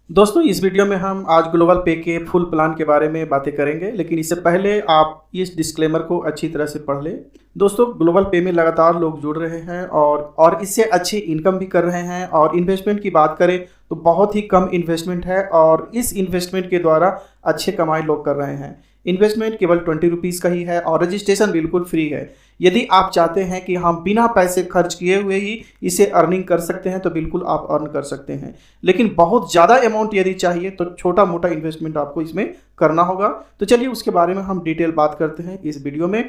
दोस्तों इस वीडियो में हम आज ग्लोबल पे के फुल प्लान के बारे में बातें करेंगे, लेकिन इससे पहले आप इस डिस्क्लेमर को अच्छी तरह से पढ़ लें। दोस्तों ग्लोबल पे में लगातार लोग जुड़ रहे हैं और इससे अच्छी इनकम भी कर रहे हैं। और इन्वेस्टमेंट की बात करें तो बहुत ही कम इन्वेस्टमेंट है और इस इन्वेस्टमेंट के द्वारा अच्छे कमाई लोग कर रहे हैं। इन्वेस्टमेंट केवल 20 रुपीज़ का ही है और रजिस्ट्रेशन बिल्कुल फ्री है। यदि आप चाहते हैं कि हम बिना पैसे खर्च किए हुए ही इसे अर्निंग कर सकते हैं तो बिल्कुल आप अर्न कर सकते हैं, लेकिन बहुत ज़्यादा अमाउंट यदि चाहिए तो छोटा मोटा इन्वेस्टमेंट आपको इसमें करना होगा। तो चलिए उसके बारे में हम डिटेल बात करते हैं इस वीडियो में।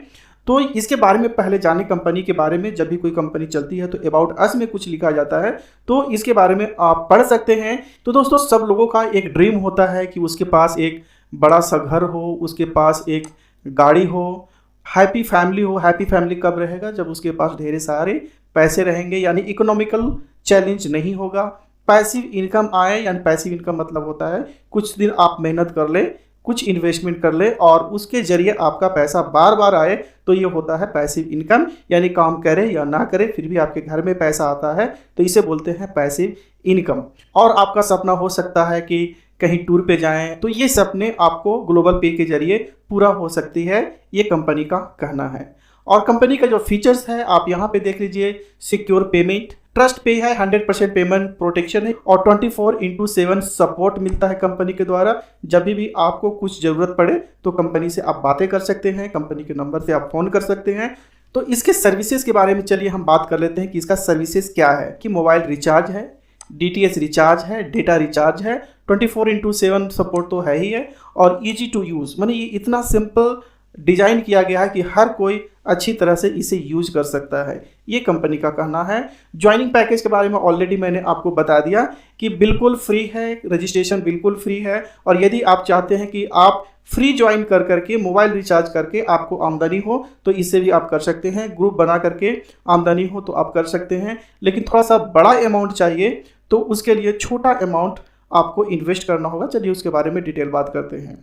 तो इसके बारे में पहले जाने कंपनी के बारे में। जब भी कोई कंपनी चलती है तो अबाउट अस में कुछ लिखा जाता है, तो इसके बारे में आप पढ़ सकते हैं। तो दोस्तों सब लोगों का एक ड्रीम होता है कि उसके पास एक बड़ा सा घर हो, उसके पास एक गाड़ी हो, हैप्पी फैमिली हो। हैप्पी फैमिली कब रहेगा? जब उसके पास ढेर सारे पैसे रहेंगे, यानी इकोनॉमिकल चैलेंज नहीं होगा। पैसिव इनकम आए, यानी पैसिव इनकम मतलब होता है कुछ दिन आप मेहनत कर ले, कुछ इन्वेस्टमेंट कर ले और उसके जरिए आपका पैसा बार बार आए, तो ये होता है पैसिव इनकम। यानी काम करे या ना करे फिर भी आपके घर में पैसा आता है, तो इसे बोलते हैं पैसिव इनकम। और आपका सपना हो सकता है कि कहीं टूर पे जाएं, तो ये सपने आपको ग्लोबल पे के जरिए पूरा हो सकती है, ये कंपनी का कहना है। और कंपनी का जो फीचर्स है आप यहाँ पे देख लीजिए। सिक्योर पेमेंट, ट्रस्ट पे है, 100% पेमेंट प्रोटेक्शन है और 24/7 सपोर्ट मिलता है कंपनी के द्वारा। जब भी आपको कुछ ज़रूरत पड़े तो कंपनी से आप बातें कर सकते हैं, कंपनी के नंबर से आप फ़ोन कर सकते हैं। तो इसके सर्विसेज के बारे में चलिए हम बात कर लेते हैं कि इसका सर्विसेज क्या है। कि मोबाइल रिचार्ज है, DTH रिचार्ज है, डेटा रिचार्ज है, 24/7 सपोर्ट तो है ही है और ईजी टू यूज़, माने ये इतना सिंपल डिज़ाइन किया गया है कि हर कोई अच्छी तरह से इसे यूज कर सकता है, ये कंपनी का कहना है। ज्वाइनिंग पैकेज के बारे में ऑलरेडी मैंने आपको बता दिया कि बिल्कुल फ्री है, रजिस्ट्रेशन बिल्कुल फ्री है। और यदि आप चाहते हैं कि आप फ्री ज्वाइन कर करके मोबाइल रिचार्ज करके आपको आमदनी हो तो इससे भी आप कर सकते हैं। ग्रुप बना करके आमदनी हो तो आप कर सकते हैं, लेकिन थोड़ा सा बड़ा अमाउंट चाहिए तो उसके लिए छोटा अमाउंट आपको इन्वेस्ट करना होगा। चलिए उसके बारे में डिटेल बात करते हैं।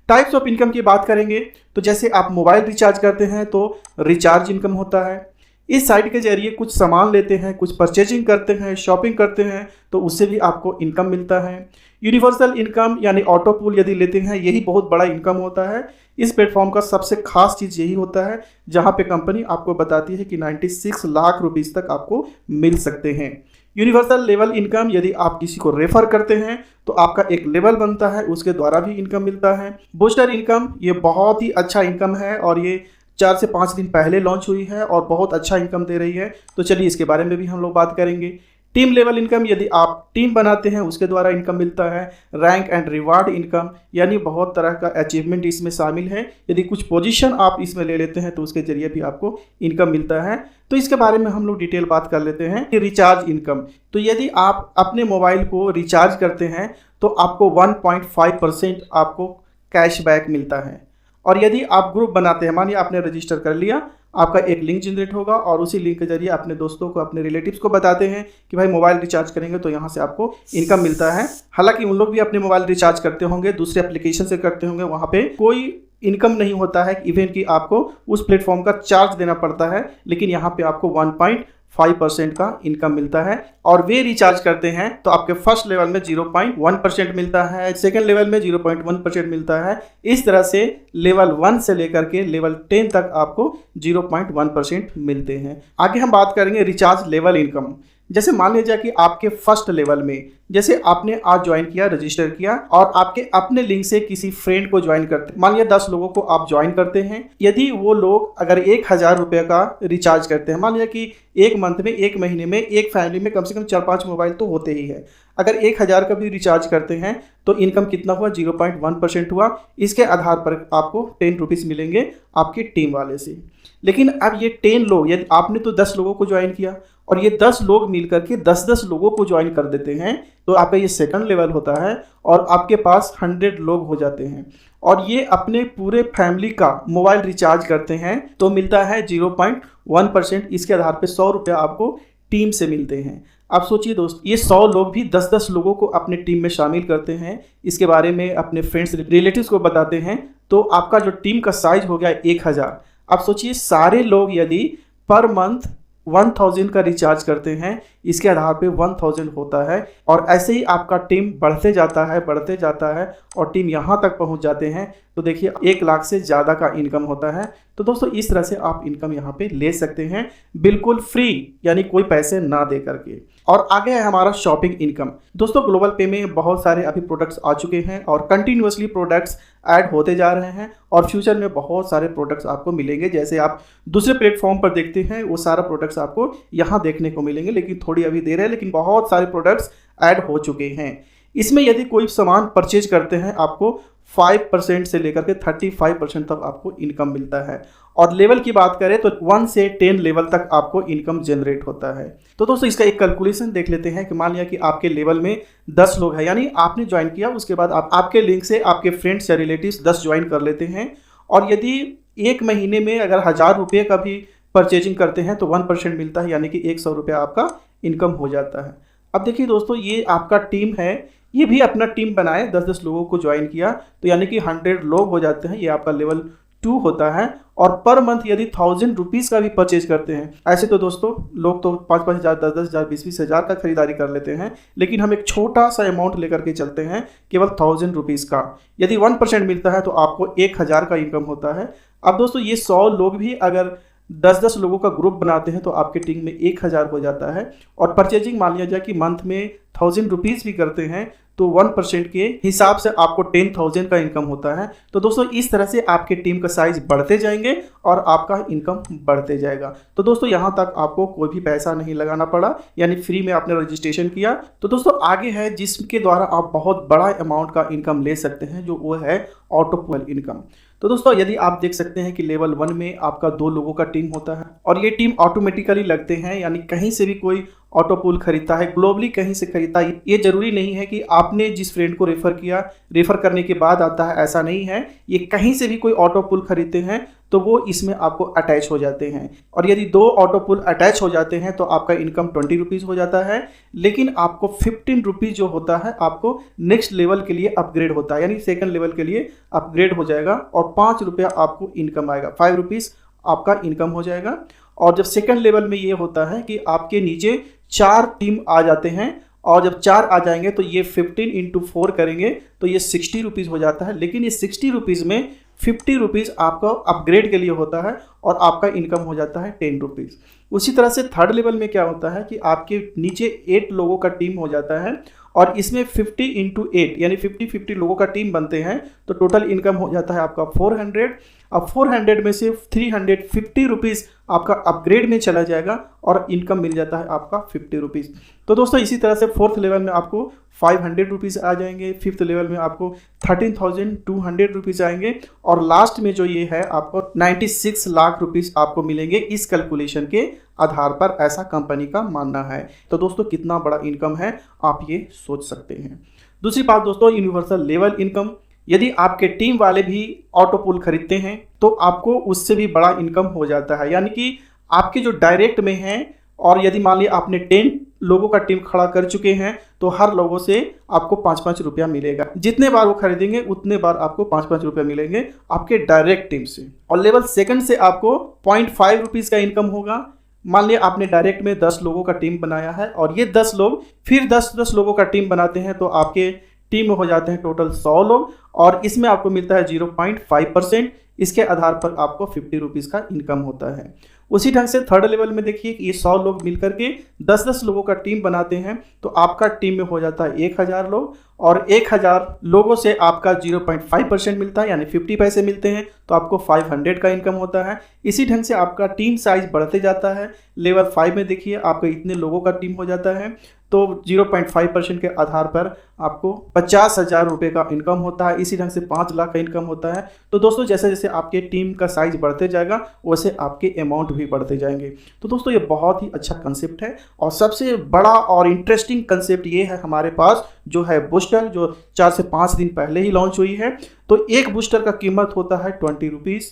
टाइप्स ऑफ इनकम की बात करेंगे तो जैसे आप मोबाइल रिचार्ज करते हैं तो रिचार्ज इनकम होता है। इस साइट के जरिए कुछ सामान लेते हैं, कुछ परचेजिंग करते हैं, शॉपिंग करते हैं तो उससे भी आपको इनकम मिलता है। यूनिवर्सल इनकम यानी ऑटो पूल यदि लेते हैं, यही बहुत बड़ा इनकम होता है। इस प्लेटफॉर्म का सबसे खास चीज़ यही होता है जहाँ पे कंपनी आपको बताती है कि 96 लाख रुपीज़ तक आपको मिल सकते हैं। यूनिवर्सल लेवल इनकम, यदि आप किसी को रेफर करते हैं तो आपका एक लेवल बनता है, उसके द्वारा भी इनकम मिलता है। बूस्टर इनकम, ये बहुत ही अच्छा इनकम है और ये 4 से 5 दिन पहले लॉन्च हुई है और बहुत अच्छा इनकम दे रही है। तो चलिए इसके बारे में भी हम लोग बात करेंगे। टीम लेवल इनकम, यदि आप टीम बनाते हैं उसके द्वारा इनकम मिलता है। रैंक एंड रिवार्ड इनकम, यानी बहुत तरह का अचीवमेंट इसमें शामिल है। यदि कुछ पोजीशन आप इसमें ले लेते हैं तो उसके जरिए भी आपको इनकम मिलता है। तो इसके बारे में हम लोग डिटेल बात कर लेते हैं कि रिचार्ज इनकम। तो यदि आप अपने मोबाइल को रिचार्ज करते हैं तो आपको 1.5% आपको कैशबैक मिलता है। और यदि आप ग्रुप बनाते हैं, मानिए आपने रजिस्टर कर लिया, आपका एक लिंक जनरेट होगा और उसी लिंक के जरिए अपने दोस्तों को, अपने रिलेटिव्स को बताते हैं कि भाई मोबाइल रिचार्ज करेंगे तो यहाँ से आपको इनकम मिलता है। हालांकि उन लोग भी अपने मोबाइल रिचार्ज करते होंगे, दूसरे एप्लीकेशन से करते होंगे, वहाँ पे कोई इनकम नहीं होता है, इवन कि आपको उस प्लेटफॉर्म का चार्ज देना पड़ता है। लेकिन यहाँ पे आपको 1.5% का इनकम मिलता है। और वे रिचार्ज करते हैं तो आपके फर्स्ट लेवल में 0.1% मिलता है, सेकंड लेवल में 0.1% मिलता है। इस तरह से लेवल 1 से लेकर के लेवल 10 तक आपको 0.1% मिलते हैं। आगे हम बात करेंगे रिचार्ज लेवल इनकम। जैसे मान लीजिए कि आपके फर्स्ट लेवल में, जैसे आपने आज ज्वाइन किया, रजिस्टर किया और आपके अपने लिंक से किसी फ्रेंड को ज्वाइन करते हैं, मान लीजिए 10 लोगों को आप ज्वाइन करते हैं। यदि वो लोग अगर 1000 रुपये का रिचार्ज करते हैं, मान लीजिए कि एक मंथ में, एक महीने में एक फैमिली में कम से कम 4-5 मोबाइल तो होते ही है, अगर 1000 का भी रिचार्ज करते हैं तो इनकम कितना हुआ? 0.1% हुआ। इसके आधार पर आपको 10 रुपीज़ मिलेंगे आपकी टीम वाले से। लेकिन अब ये 10 लोग, यदि आपने तो 10 लोगों को ज्वाइन किया और ये 10 लोग मिलकर के 10-10 लोगों को ज्वाइन कर देते हैं तो आपका ये सेकंड लेवल होता है और आपके पास 100 लोग हो जाते हैं और ये अपने पूरे फैमिली का मोबाइल रिचार्ज करते हैं तो मिलता है 0.1%। इसके आधार पे 100 रुपये आपको टीम से मिलते हैं। आप सोचिए दोस्त, ये 100 लोग भी 10-10 लोगों को अपने टीम में शामिल करते हैं, इसके बारे में अपने फ्रेंड्स रिलेटिव्स को बताते हैं, तो आपका जो टीम का साइज हो गया 1000। आप सोचिए सारे लोग यदि पर मंथ 1000 का रिचार्ज करते हैं, इसके आधार पे 1000 होता है। और ऐसे ही आपका टीम बढ़ते जाता है और टीम यहाँ तक पहुँच जाते हैं तो देखिए 1 लाख से ज़्यादा का इनकम होता है। तो दोस्तों इस तरह से आप इनकम यहाँ पे ले सकते हैं बिल्कुल फ्री, यानी कोई पैसे ना दे करके। और आगे है हमारा शॉपिंग इनकम। दोस्तों ग्लोबल पे में बहुत सारे अभी प्रोडक्ट्स आ चुके हैं और कंटिन्यूअसली प्रोडक्ट्स ऐड होते जा रहे हैं और फ्यूचर में बहुत सारे प्रोडक्ट्स आपको मिलेंगे। जैसे आप दूसरे प्लेटफॉर्म पर देखते हैं वो सारा प्रोडक्ट्स आपको यहाँ देखने को मिलेंगे, लेकिन थोड़ी अभी देर है, लेकिन बहुत सारे प्रोडक्ट्स ऐड हो चुके हैं। इसमें यदि कोई सामान परचेज करते हैं आपको 5% से लेकर के 35% तक आपको इनकम मिलता है। और लेवल की बात करें तो 1 से 10 लेवल तक आपको इनकम जनरेट होता है। तो दोस्तों इसका एक कैलकुलेशन देख लेते हैं कि मान लिया कि आपके लेवल में 10 लोग हैं, यानी आपने ज्वाइन किया, उसके बाद आपके लिंक से आपके फ्रेंड्स या रिलेटिव्स 10 ज्वाइन कर लेते हैं। और यदि एक महीने में अगर 1000 रुपये का भी परचेजिंग करते हैं तो 1% मिलता है, यानी कि 100 रुपये आपका इनकम हो जाता है। अब देखिए दोस्तों ये आपका टीम है, ये भी अपना टीम बनाए, 10-10 लोगों को ज्वाइन किया तो यानी कि 100 लोग हो जाते हैं। ये आपका लेवल 2 होता है। और पर मंथ यदि 1000 रुपीज़ का भी परचेज करते हैं, ऐसे तो दोस्तों लोग तो 5-5 हज़ार, 10-10 हज़ार, 20-20 हज़ार का खरीदारी कर लेते हैं, लेकिन हम एक छोटा सा अमाउंट लेकर के चलते हैं केवल 1000 रुपीज़ का। यदि 1% मिलता है तो आपको 1000 का इनकम होता है। अब दोस्तों ये 100 लोग भी अगर 10-10 लोगों का ग्रुप बनाते हैं तो आपके टीम में 1000 हो जाता है। और परचेजिंग मान लिया जाए कि मंथ में 1000 रुपीज़ भी करते हैं तो 1% के हिसाब से आपको 10,000 का इनकम होता है। तो दोस्तों इस तरह से आपके टीम का साइज बढ़ते जाएंगे और आपका इनकम बढ़ते जाएगा। तो दोस्तों यहाँ तक आपको कोई भी पैसा नहीं लगाना पड़ा, यानी फ्री में आपने रजिस्ट्रेशन किया। तो दोस्तों आगे है जिसके द्वारा आप बहुत बड़ा अमाउंट का इनकम ले सकते हैं, जो वो है ऑटोपुल इनकम। तो दोस्तों यदि आप देख सकते हैं कि लेवल 1 में आपका 2 लोगों का टीम होता है और ये टीम ऑटोमेटिकली लगते हैं, यानी कहीं से भी कोई ऑटो पूल खरीदता है, ग्लोबली कहीं से खरीदता है। ये जरूरी नहीं है कि आपने जिस फ्रेंड को रेफर किया, रेफर करने के बाद आता है, ऐसा नहीं है। ये कहीं से भी कोई ऑटो पूल खरीदते हैं तो वो इसमें आपको अटैच हो जाते हैं। और यदि 2 ऑटो पूल अटैच हो जाते हैं तो आपका इनकम 20 रुपीज़ हो जाता है, लेकिन आपको 15 रुपीज़ जो होता है आपको नेक्स्ट लेवल के लिए अपग्रेड होता है, यानी सेकंड लेवल के लिए अपग्रेड हो जाएगा और 5 रुपया आपको इनकम आएगा, 5 रुपीज़ आपका इनकम हो जाएगा। और जब सेकंड लेवल में ये होता है कि आपके नीचे 4 टीम आ जाते हैं और जब 4 आ जाएंगे तो ये 15 × 4 करेंगे तो ये 60 रुपीज़ हो जाता है। लेकिन ये 60 रुपीज़ में 50 रुपीज़ आपका अपग्रेड के लिए होता है और आपका इनकम हो जाता है 10 रुपीज़। उसी तरह से थर्ड लेवल में क्या होता है कि आपके नीचे 8 लोगों का टीम हो जाता है और इसमें 50 × 8 यानी 50-50 लोगों का टीम बनते हैं तो टोटल इनकम हो जाता है आपका 400। अब 400 में से 350 रुपीज़ आपका अपग्रेड में चला जाएगा और इनकम मिल जाता है आपका 50 रुपीज़। तो दोस्तों इसी तरह से 4th लेवल में आपको 500 रुपीज़ आ जाएंगे, 5th लेवल में आपको 13,200 रुपीज़ आएंगे और लास्ट में जो ये है आपको 96 लाख रुपीज़ आपको मिलेंगे इस कैलकुलेशन के आधार पर, ऐसा कंपनी का मानना है। तो दोस्तों कितना बड़ा इनकम है आप ये सोच सकते हैं। दूसरी बात दोस्तों, यूनिवर्सल लेवल इनकम। यदि आपके टीम वाले भी ऑटो पूल खरीदते हैं तो आपको उससे भी बड़ा इनकम हो जाता है, यानी कि आपके जो डायरेक्ट में हैं और यदि मान लिया आपने 10 लोगों का टीम खड़ा कर चुके हैं तो हर लोगों से आपको 5-5 रुपया मिलेगा। जितने बार वो खरीदेंगे उतने बार आपको 5-5 रुपया मिलेंगे आपके डायरेक्ट टीम से। और लेवल सेकंड से आपको 0.5 रुपीज़ का इनकम होगा। मान लिया आपने डायरेक्ट में 10 लोगों का टीम बनाया है और ये 10 लोग फिर 10-10 लोगों का टीम बनाते हैं तो आपके टीम में हो जाते हैं टोटल 100 लोग और इसमें आपको मिलता है 0.5%। इसके आधार पर आपको 50 रुपीज़ का इनकम होता है। उसी ढंग से थर्ड लेवल में देखिए कि ये 100 लोग मिलकर के 10-10 लोगों का टीम बनाते हैं तो आपका टीम में हो जाता है 1000 लोग और 1000 लोगों से आपका 0.5% मिलता है, यानी 50 पैसे मिलते हैं तो आपको 500 का इनकम होता है। इसी ढंग से आपका टीम साइज बढ़ते जाता है। लेवल 5 में देखिए आपका इतने लोगों का टीम हो जाता है तो 0.5% के आधार पर आपको 50,000 रुपये का इनकम होता है। इसी ढंग से 5 लाख का इनकम होता है। तो दोस्तों जैसे जैसे आपके टीम का साइज बढ़ते जाएगा वैसे आपके अमाउंट भी बढ़ते जाएंगे। तो दोस्तों ये बहुत ही अच्छा कंसेप्ट है और सबसे बड़ा और इंटरेस्टिंग कंसेप्ट ये है हमारे पास जो है बूस्टर, जो 4 से 5 दिन पहले ही लॉन्च हुई है। तो एक बूस्टर का कीमत होता है 20 रुपीज़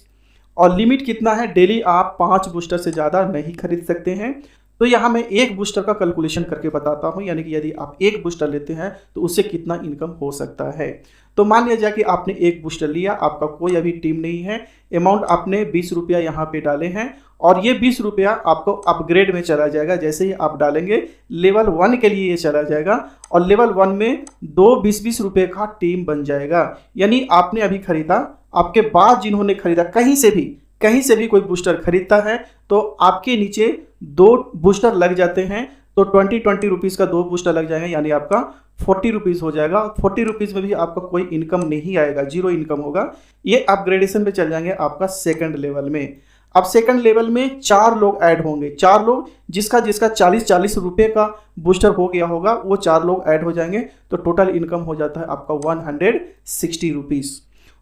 और लिमिट कितना है, डेली आप 5 बूस्टर से ज़्यादा नहीं खरीद सकते हैं। तो यहाँ मैं एक बूस्टर का कैलकुलेशन करके बताता हूँ, यानी कि यदि आप एक बूस्टर लेते हैं तो उससे कितना इनकम हो सकता है। तो मान लिया जाए कि आपने एक बूस्टर लिया, आपका कोई अभी टीम नहीं है, अमाउंट आपने 20 रुपया यहाँ पे डाले हैं और ये 20 रुपया आपको अपग्रेड में चला जाएगा। जैसे ही आप डालेंगे लेवल 1 के लिए ये चला जाएगा और लेवल 1 में 2 20-20 रुपये का टीम बन जाएगा। यानी आपने अभी खरीदा, आपके बाद जिन्होंने खरीदा, कहीं से भी कोई बूस्टर खरीदता है तो आपके नीचे 2 बूस्टर लग जाते हैं, तो 20 रुपीज़ का 2 बूस्टर लग जाएंगे, यानी आपका 40 रुपीज़ हो जाएगा। 40 रुपीज़ में भी आपका कोई इनकम नहीं आएगा, जीरो इनकम होगा। ये अपग्रेडेशन पे चल जाएंगे आपका सेकंड लेवल में। अब सेकंड लेवल में 4 लोग ऐड होंगे, 4 लोग जिसका 40 रुपये का बूस्टर हो गया होगा वो 4 लोग ऐड हो जाएंगे, तो टोटल इनकम हो जाता है आपका 160 रुपीज़।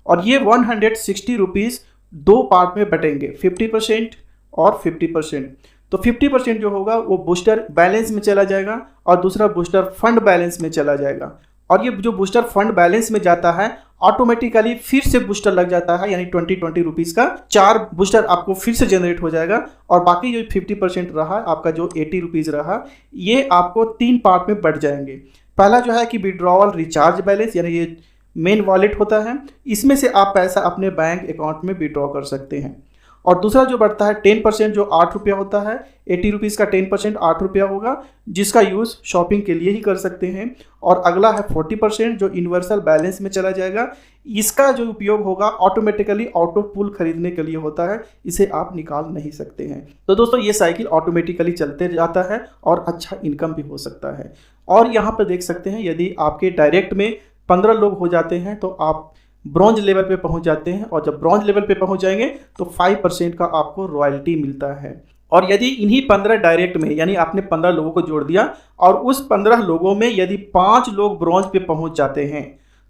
और ये 160 रुपीज़ 2 पार्ट में बटेंगे, 50% और 50%। तो 50% जो होगा वो बूस्टर बैलेंस में चला जाएगा और दूसरा बूस्टर फंड बैलेंस में चला जाएगा। और ये जो बूस्टर फंड बैलेंस में जाता है ऑटोमेटिकली फिर से बूस्टर लग जाता है, यानी 20 रुपीज़ का 4 बूस्टर आपको फिर से जनरेट हो जाएगा। और बाकी जो 50% रहा, आपका जो 80 रुपीज़ रहा, ये आपको 3 पार्ट में बढ़ जाएंगे। पहला जो है कि विड्रॉवल रिचार्ज बैलेंस, यानी ये मेन वॉलेट होता है, इसमें से आप पैसा अपने बैंक अकाउंट में विड्रॉ कर सकते हैं। और दूसरा जो बढ़ता है 10% जो 8 रुपया होता है, 80 रुपीज़ का 10% 8 रुपया होगा, जिसका यूज़ शॉपिंग के लिए ही कर सकते हैं। और अगला है 40% जो यूनिवर्सल बैलेंस में चला जाएगा, इसका जो उपयोग होगा ऑटोमेटिकली ऑटो पुल खरीदने के लिए होता है, इसे आप निकाल नहीं सकते हैं। तो दोस्तों ये साइकिल ऑटोमेटिकली चलते जाता है और अच्छा इनकम भी हो सकता है। और यहाँ पर देख सकते हैं यदि आपके डायरेक्ट में 15 लोग हो जाते हैं तो आप ब्रॉन्ज लेवल पे पहुंच जाते हैं, और जब ब्रॉन्ज लेवल पे पहुंच जाएंगे तो 5% का आपको रॉयल्टी मिलता है। और यदि इन्हीं 15 डायरेक्ट में, यानी आपने 15 लोगों को जोड़ दिया और उस 15 लोगों में यदि 5 लोग ब्रॉन्ज पे पहुंच जाते हैं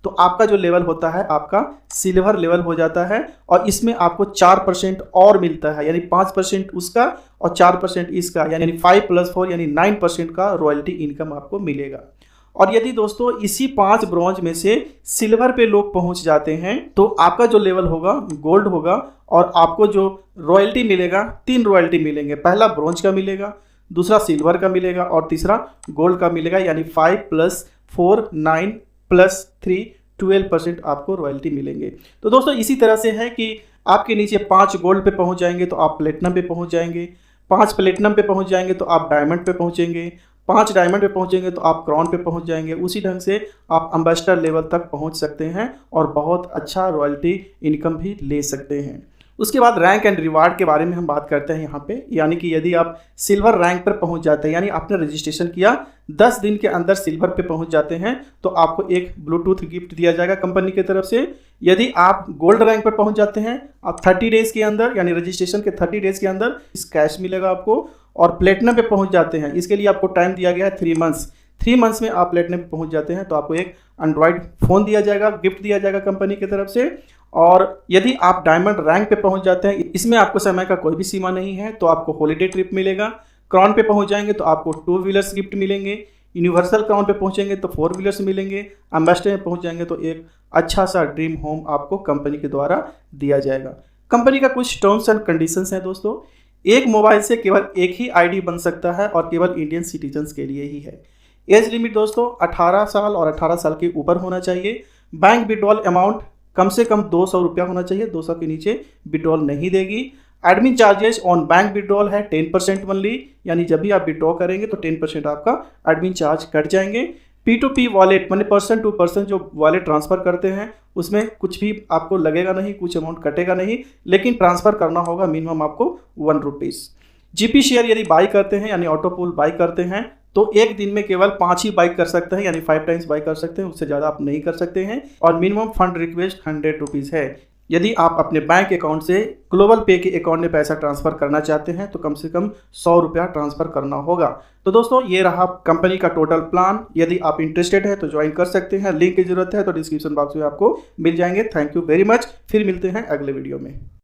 तो आपका जो लेवल होता है आपका सिल्वर लेवल हो जाता है। और इसमें आपको 4% और मिलता है, यानी 5% उसका और 4% इसका, यानी 5 + 4 यानी 9% का रॉयल्टी इनकम आपको मिलेगा। और यदि दोस्तों इसी 5 ब्रॉन्ज में से सिल्वर पे लोग पहुंच जाते हैं तो आपका जो लेवल होगा गोल्ड होगा और आपको जो रॉयल्टी मिलेगा 3 रॉयल्टी मिलेंगे। पहला ब्रॉन्ज का मिलेगा, दूसरा सिल्वर का मिलेगा और तीसरा गोल्ड का मिलेगा, यानी 5 + 4 9 + 3 12% आपको रॉयल्टी मिलेंगे। तो दोस्तों इसी तरह से है कि आपके नीचे 5 गोल्ड पे पहुंच जाएंगे तो आप प्लेटिनम पे पहुंच जाएंगे, 5 प्लेटिनम पे पहुंच जाएंगे तो आप डायमंड पे पहुंचेंगे, 5 डायमंड पे पहुंचेंगे तो आप क्राउन पे पहुंच जाएंगे। उसी ढंग से आप एम्बेसडर लेवल तक पहुंच सकते हैं और बहुत अच्छा रॉयल्टी इनकम भी ले सकते हैं। उसके बाद रैंक एंड रिवार्ड के बारे में हम बात करते हैं यहाँ पे, यानी कि यदि आप सिल्वर रैंक पर पहुंच जाते हैं, यानी आपने रजिस्ट्रेशन किया 10 दिन के अंदर सिल्वर पे पहुंच जाते हैं तो आपको एक ब्लूटूथ गिफ्ट दिया जाएगा कंपनी की तरफ से। यदि आप गोल्ड रैंक पर पहुंच जाते हैं, आप 30 डेज़ के अंदर, यानी रजिस्ट्रेशन के 30 डेज़ के अंदर इस कैश मिलेगा आपको। और प्लेटिनम पे पहुंच जाते हैं, इसके लिए आपको टाइम दिया गया है 3 मंथ्स। 3 मंथ्स में आप प्लेटिनम पे पहुंच जाते हैं तो आपको एक एंड्रॉयड फ़ोन दिया जाएगा, गिफ्ट दिया जाएगा कंपनी की तरफ से। और यदि आप डायमंड रैंक पे पहुंच जाते हैं, इसमें आपको समय का कोई भी सीमा नहीं है, तो आपको हॉलीडे ट्रिप मिलेगा। क्राउन पे पहुंच जाएंगे तो आपको 2 व्हीलर्स गिफ्ट मिलेंगे, यूनिवर्सल क्राउन पे पहुंचेंगे तो 4 व्हीलर्स मिलेंगे, एम्बेसडर में पहुंच जाएंगे तो एक अच्छा सा ड्रीम होम आपको कंपनी के द्वारा दिया जाएगा। कंपनी का कुछ टर्म्स एंड कंडीशंस हैं दोस्तों। एक मोबाइल से केवल एक ही आईडी बन सकता है और केवल इंडियन सिटीजन्स के लिए ही है। एज लिमिट दोस्तों 18 साल और 18 साल के ऊपर होना चाहिए। बैंक विड्रॉल अमाउंट कम से कम 200 रुपया होना चाहिए, 200 के नीचे विड्रॉल नहीं देगी। Admin charges on bank withdrawal है 10% ओनली, यानी जब भी आप विड्रॉ करेंगे तो 10% आपका एडमिन चार्ज कट जाएंगे। P2P वॉलेट माने पर्सन टू पर्सन जो वॉलेट ट्रांसफ़र करते हैं उसमें कुछ भी आपको लगेगा नहीं, कुछ अमाउंट कटेगा नहीं, लेकिन ट्रांसफ़र करना होगा मिनिमम आपको 1 रुपीज़। GP शेयर यदि बाई करते हैं यानी ऑटो पुल बाई करते हैं तो एक दिन में केवल 5 ही बाई कर सकते हैं, यानी 5 टाइम्स बाई कर सकते हैं, उससे ज़्यादा आप नहीं कर सकते हैं। और मिनिमम फंड रिक्वेस्ट 100 रुपीज़ है। यदि आप अपने बैंक अकाउंट से ग्लोबल पे के अकाउंट में पैसा ट्रांसफ़र करना चाहते हैं तो कम से कम 100 रुपया ट्रांसफ़र करना होगा। तो दोस्तों ये रहा कंपनी का टोटल प्लान। यदि आप इंटरेस्टेड है तो ज्वाइन कर सकते हैं, लिंक की ज़रूरत है तो डिस्क्रिप्शन बॉक्स में आपको मिल जाएंगे। थैंक यू वेरी मच, फिर मिलते हैं अगले वीडियो में।